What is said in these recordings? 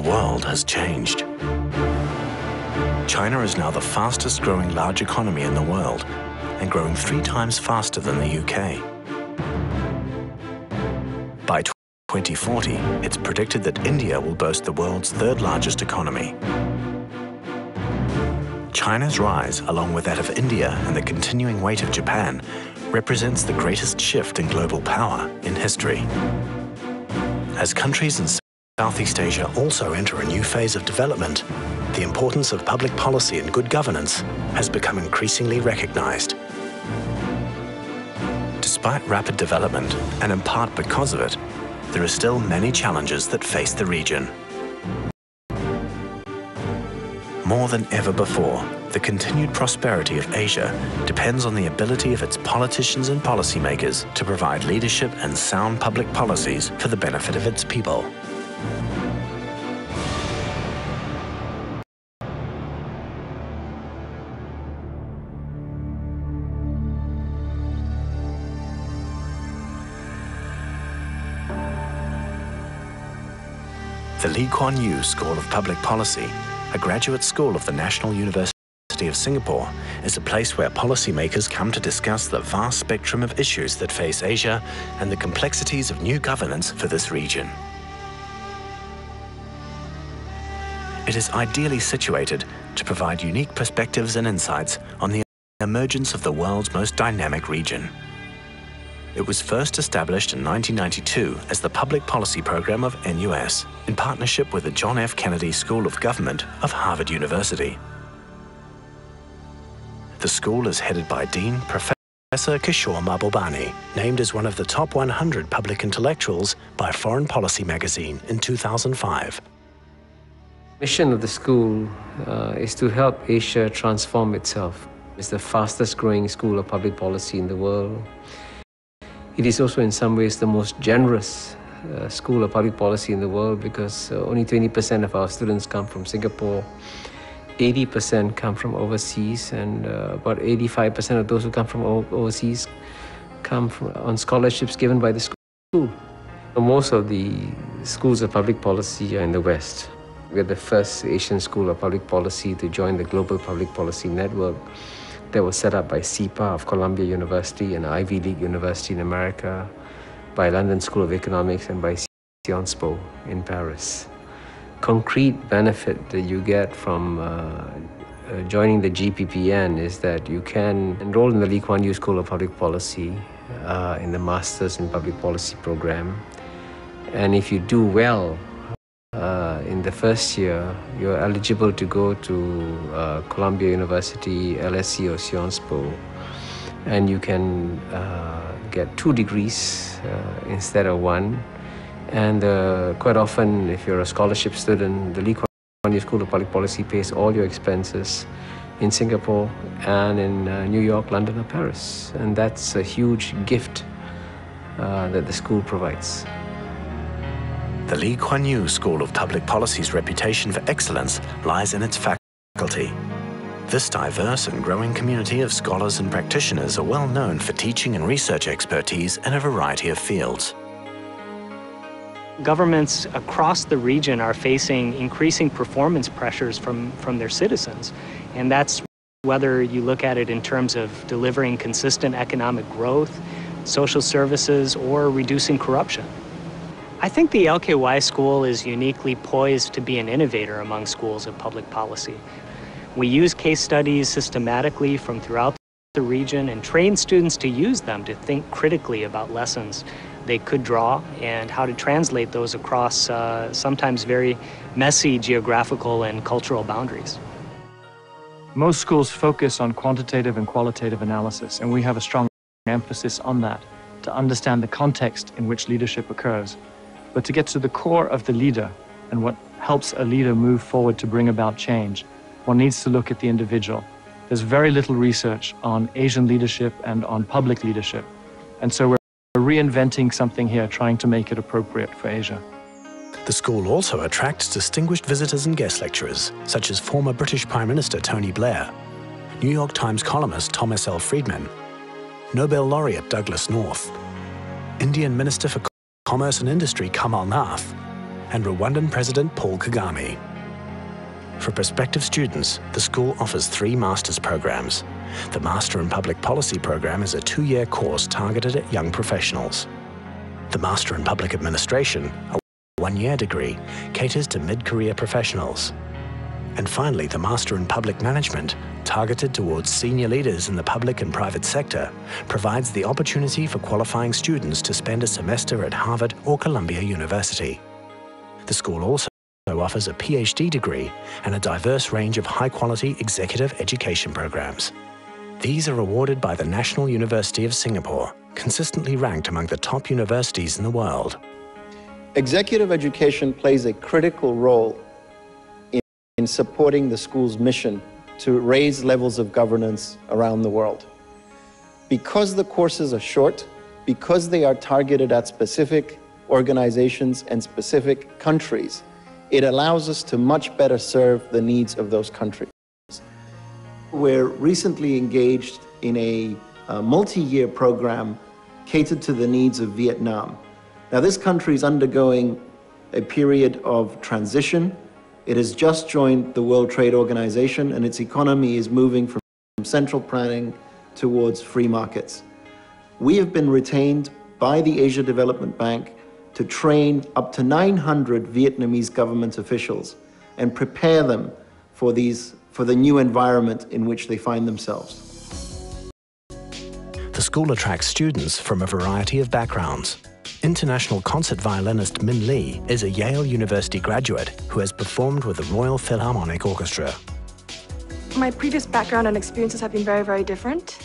world has changed. China is now the fastest growing large economy in the world and growing 3 times faster than the UK. By 2040, it's predicted that India will boast the world's 3rd largest economy. China's rise, along with that of India and the continuing weight of Japan, represents the greatest shift in global power in history. As countries in Southeast Asia also enter a new phase of development, the importance of public policy and good governance has become increasingly recognized. Despite rapid development, and in part because of it, there are still many challenges that face the region. More than ever before, the continued prosperity of Asia depends on the ability of its politicians and policymakers to provide leadership and sound public policies for the benefit of its people. The Lee Kuan Yew School of Public Policy, a graduate school of the National University of Singapore, is a place where policymakers come to discuss the vast spectrum of issues that face Asia and the complexities of new governance for this region. It is ideally situated to provide unique perspectives and insights on the emergence of the world's most dynamic region. It was first established in 1992 as the Public Policy Program of NUS in partnership with the John F. Kennedy School of Government of Harvard University. The school is headed by Dean Professor Kishore Mahbubani, named as one of the top 100 public intellectuals by Foreign Policy magazine in 2005. The mission of the school is to help Asia transform itself. It's the fastest growing school of public policy in the world. It is also in some ways the most generous school of public policy in the world because only 20% of our students come from Singapore, 80% come from overseas, and about 85% of those who come from overseas come on scholarships given by the school. Most of the schools of public policy are in the West. We are the first Asian school of public policy to join the Global Public Policy Network that was set up by CEPA of Columbia University, an Ivy League university in America, by London School of Economics, and by Sciences Po in Paris. Concrete benefit that you get from joining the GPPN is that you can enroll in the Lee Kuan Yew School of Public Policy in the Masters in Public Policy program. And if you do well in the first year, you're eligible to go to Columbia University, LSE or Sciences Po, and you can get 2 degrees instead of 1. And quite often, if you're a scholarship student, the Lee Kuan Yew School of Public Policy pays all your expenses in Singapore and in New York, London, or Paris. And that's a huge gift that the school provides. The Lee Kuan Yew School of Public Policy's reputation for excellence lies in its faculty. This diverse and growing community of scholars and practitioners are well known for teaching and research expertise in a variety of fields. Governments across the region are facing increasing performance pressures from their citizens, and that's whether you look at it in terms of delivering consistent economic growth, social services, or reducing corruption. I think the LKY school is uniquely poised to be an innovator among schools of public policy. We use case studies systematically from throughout the region and train students to use them to think critically about lessons they could draw and how to translate those across sometimes very messy geographical and cultural boundaries. Most schools focus on quantitative and qualitative analysis, and we have a strong emphasis on that to understand the context in which leadership occurs. But to get to the core of the leader and what helps a leader move forward to bring about change, one needs to look at the individual. There's very little research on Asian leadership and on public leadership. And so we're reinventing something here, trying to make it appropriate for Asia. The school also attracts distinguished visitors and guest lecturers, such as former British Prime Minister Tony Blair, New York Times columnist Thomas L. Friedman, Nobel laureate Douglas North, Indian Minister for Commerce and Industry Kamal Nath, and Rwandan President Paul Kagame. For prospective students, the school offers 3 master's programs. The Master in Public Policy program is a 2-year course targeted at young professionals. The Master in Public Administration, a 1-year degree, caters to mid-career professionals. And finally, the Master in Public Management, targeted towards senior leaders in the public and private sector, provides the opportunity for qualifying students to spend a semester at Harvard or Columbia University. The school also offers a PhD degree and a diverse range of high-quality executive education programs. These are awarded by the National University of Singapore, consistently ranked among the top universities in the world. Executive education plays a critical role in supporting the school's mission to raise levels of governance around the world. Because the courses are short, because they are targeted at specific organizations and specific countries, it allows us to much better serve the needs of those countries. We're recently engaged in a multi-year program catered to the needs of Vietnam. Now, this country is undergoing a period of transition. It has just joined the World Trade Organization, and its economy is moving from central planning towards free markets. We have been retained by the Asia Development Bank to train up to 900 Vietnamese government officials and prepare them for the new environment in which they find themselves. The school attracts students from a variety of backgrounds. International concert violinist Min Lee is a Yale University graduate who has performed with the Royal Philharmonic Orchestra. My previous background and experiences have been very, very different.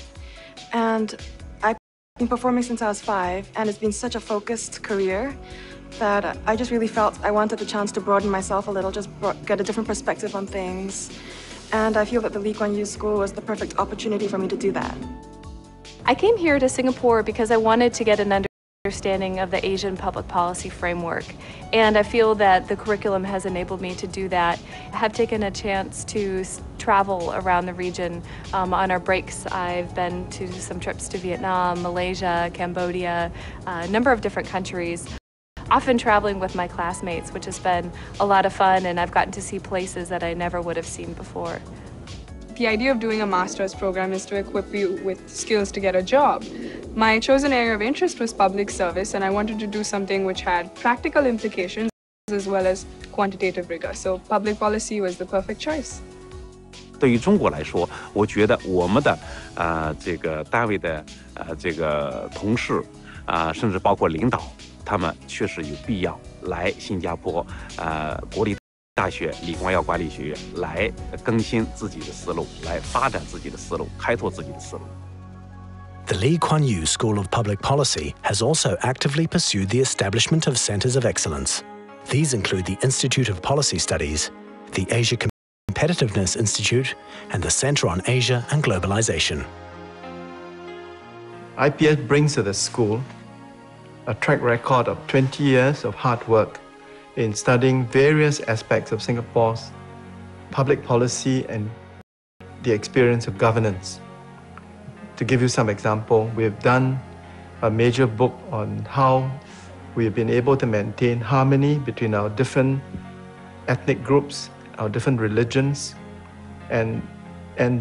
And I've been performing since I was 5, and it's been such a focused career that I just really felt I wanted the chance to broaden myself a little, just get a different perspective on things. And I feel that the Lee Kuan Yew School was the perfect opportunity for me to do that. I came here to Singapore because I wanted to get an understanding of the Asian public policy framework, and I feel that the curriculum has enabled me to do that. I have taken a chance to travel around the region. On our breaks, I've been to some trips to Vietnam, Malaysia, Cambodia, a number of different countries, often traveling with my classmates, which has been a lot of fun, and I've gotten to see places that I never would have seen before. The idea of doing a master's program is to equip you with skills to get a job. My chosen area of interest was public service, and I wanted to do something which had practical implications as well as quantitative rigor. So public policy was the perfect choice. 对于中国来说，我觉得我们的这个单位的这个同事甚至包括领导，他们确实有必要来新加坡国立大学李光耀管理学院来更新自己的思路，来发展自己的思路，开拓自己的思路。 The Lee Kuan Yew School of Public Policy has also actively pursued the establishment of centers of excellence. These include the Institute of Policy Studies, the Asia Competitiveness Institute, and the Center on Asia and Globalization. IPS brings to the school a track record of 20 years of hard work in studying various aspects of Singapore's public policy and the experience of governance. To give you some example, we have done a major book on how we have been able to maintain harmony between our different ethnic groups, our different religions, and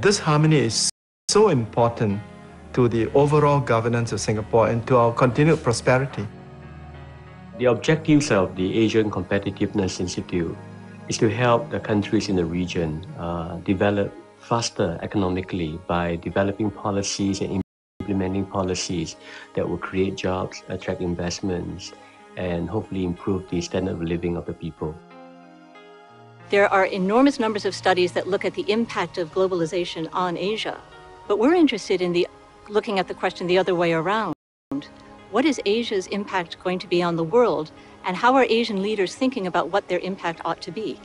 this harmony is so important to the overall governance of Singapore and to our continued prosperity. The objectives of the Asian Competitiveness Institute is to help the countries in the region develop faster economically by developing policies and implementing policies that will create jobs, attract investments, and hopefully improve the standard of living of the people. There are enormous numbers of studies that look at the impact of globalization on Asia, but we're interested in looking at the question the other way around. What is Asia's impact going to be on the world, and how are Asian leaders thinking about what their impact ought to be?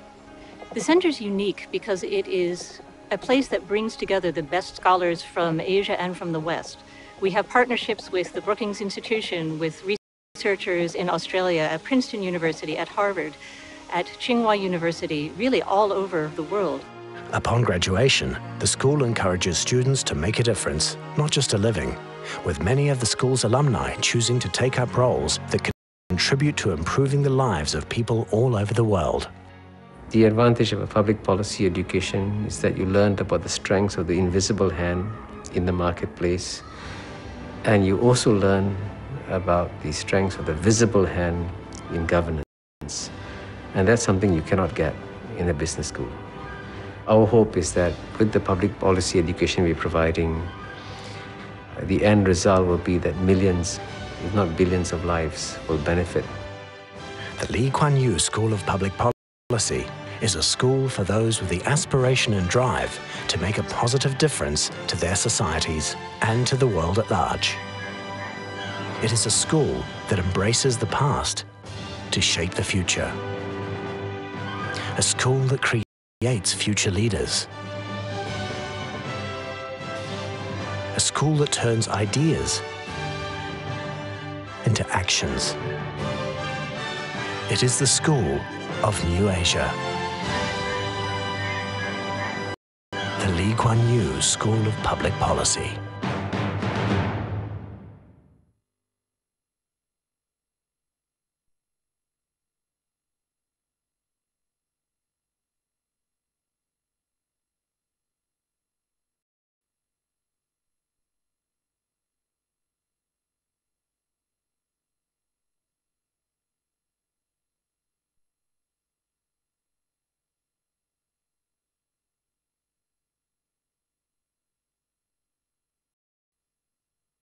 The center is unique because it is a place that brings together the best scholars from Asia and from the West. We have partnerships with the Brookings Institution, with researchers in Australia, at Princeton University, at Harvard, at Tsinghua University, really all over the world. Upon graduation, the school encourages students to make a difference, not just a living, with many of the school's alumni choosing to take up roles that contribute to improving the lives of people all over the world. The advantage of a public policy education is that you learned about the strengths of the invisible hand in the marketplace, and you also learn about the strengths of the visible hand in governance. And that's something you cannot get in a business school. Our hope is that with the public policy education we're providing, the end result will be that millions, if not billions of lives will benefit. The Lee Kuan Yew School of Public Policy is a school for those with the aspiration and drive to make a positive difference to their societies and to the world at large. It is a school that embraces the past to shape the future. A school that creates future leaders. A school that turns ideas into actions. It is the school of New Asia. The Lee Kuan Yew School of Public Policy.